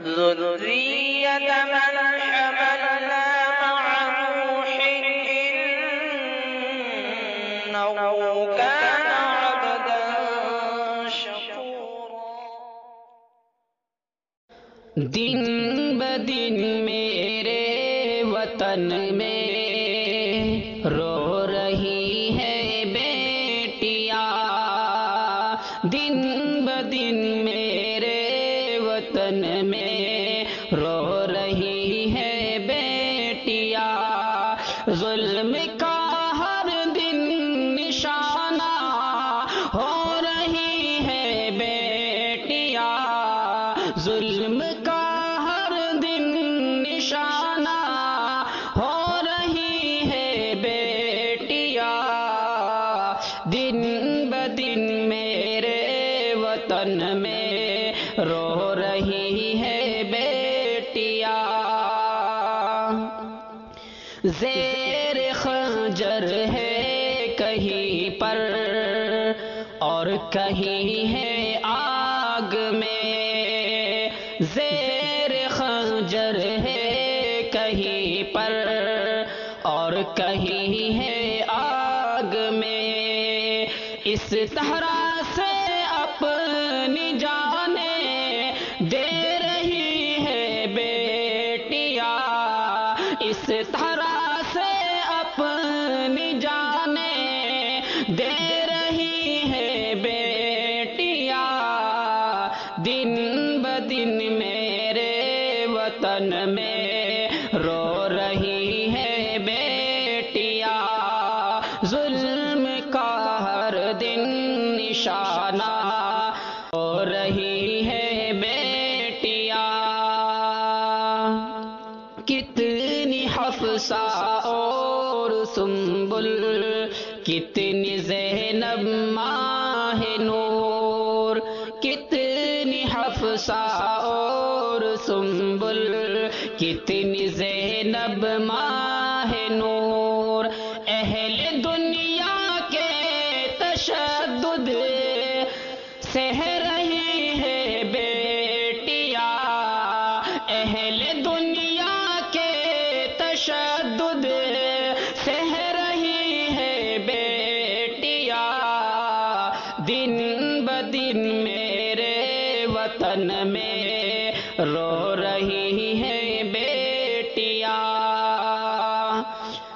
ذرية من حملنا مع نوح إنه كان عبدا شكورا۔ دن بدن میرے وطن میں رو رہی ہے بیٹیاں، دن بدن میرے وطن میں رو رہی ہے بیٹیاں، ظلم کا ہر دن نشانہ ہو رہی ہے بیٹیاں، ظلم کا ہر دن نشانہ ہو رہی ہے بیٹیاں، دن بدن میرے وطن میں رو رہی ہے بیٹیاں، زیر خنجر ہے کہیں پر اور کہیں ہے آگ میں، زیر خنجر ہے کہیں پر اور کہیں ہے آگ میں، اس طرح سے اپنی جانیں دے رہی ہے بیٹیاں، اس طرح سے اپنی جانیں دے رہی ہے بیٹیاں، دن بدن میرے وطن میں رو رہی ہے بیٹیاں، ظلم کا ہر دن نشانہ ہو رہی ہے بیٹیاں، کتنی حفصہ اور سنبل، کتنی زینب ماہ نور، کتنی حفصہ اور سنبل، کتنی زینب ماہ نور، اہل دنیا کے تشدد سہ رہی ہے بیٹیاں، اہل دنیا کے تشدد سہ رہی ہے بیٹیاں، دن بدن میرے وطن میں رو رہی ہے بیٹیاں،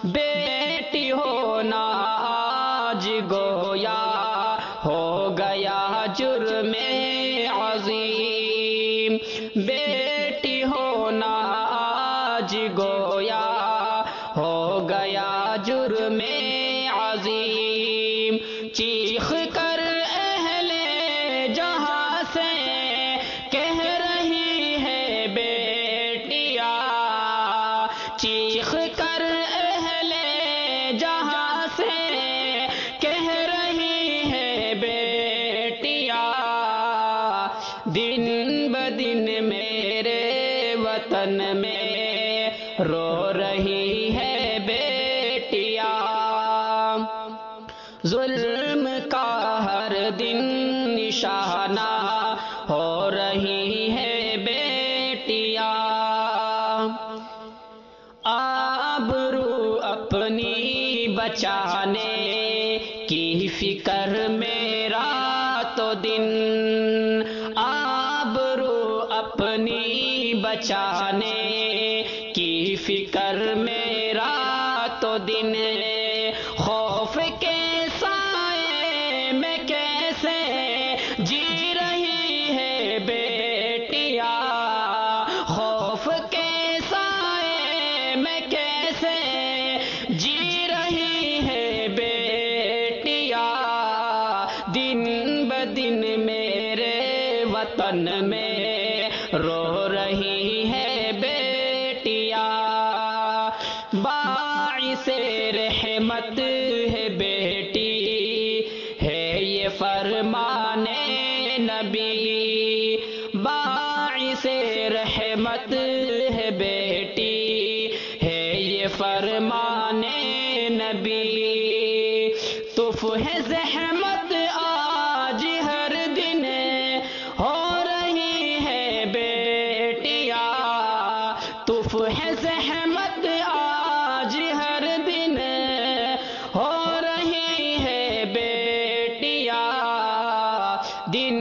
بیٹی ہونا آج گویا ہو گیا جرم عظیم، بیٹی ہونا آج گویا ہو گیا جرم عظیم، چیخ کر اہل جہاں سے کہہ رہی ہے بیٹیاں، چیخ کر اہل جہاں سے کہہ رہی ہے بیٹیاں، دن بدن میرے وطن میں رو رہی ہے بیٹیاں، ظلم کا ہر دن نشانہ ہو رہی ہے بیٹیاں، آبرو اپنی بچانے کی فکر میں رات و دن، آبرو اپنی بچانے کی فکر میں رات و دن، خوف کے سائے میں کیسے جی رہی ہے بیٹیاں، خوف کے سائے میں کیسے جی رہی ہے بیٹیاں، دن بدن میرے وطن میں رو رہی ہے بیٹیاں، باعث رحمت ہے بیٹی ہے یہ فرمان نبی، باعث رحمت ہے بیٹی ہے یہ فرمان نبی، تف ہے زحمت آج ہر دن ہو رہی ہے بیٹی ہے زحمت آج ہر دن ہو رہی ہے بیٹیاں، دن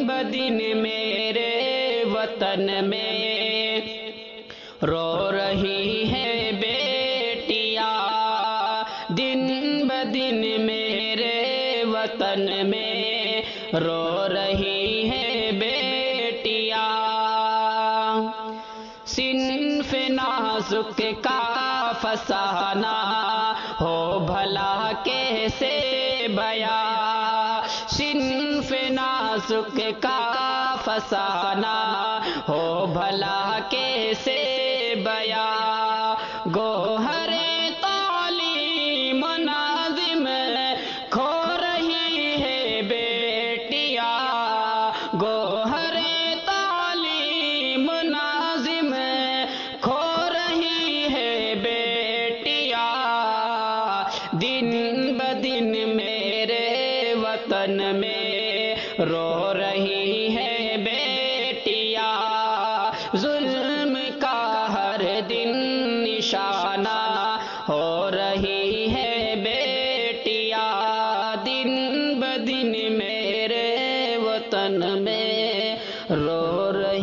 بدن میرے وطن میں رو رہی ہے بیٹیاں، دن بدن میرے وطن میں رو رہی ہے بیٹیاں۔ صنف نازک کا فسانہ ہو بھلا کیسے بیاں، صنف نازک کا فسانہ ہو بھلا کیسے بیاں، گوہر تعلیم ناظم کھو رہی ہے بیٹیاں، گوہر تعلیم ناظم کھو رہی ہے بیٹیاں، دن بدن میرے وطن میں رو رہی ہے بیٹیاں، ظلم کا ہر دن نشانہ ہو رہی ہے بیٹیاں، دن بدن میرے وطن میں رو رہی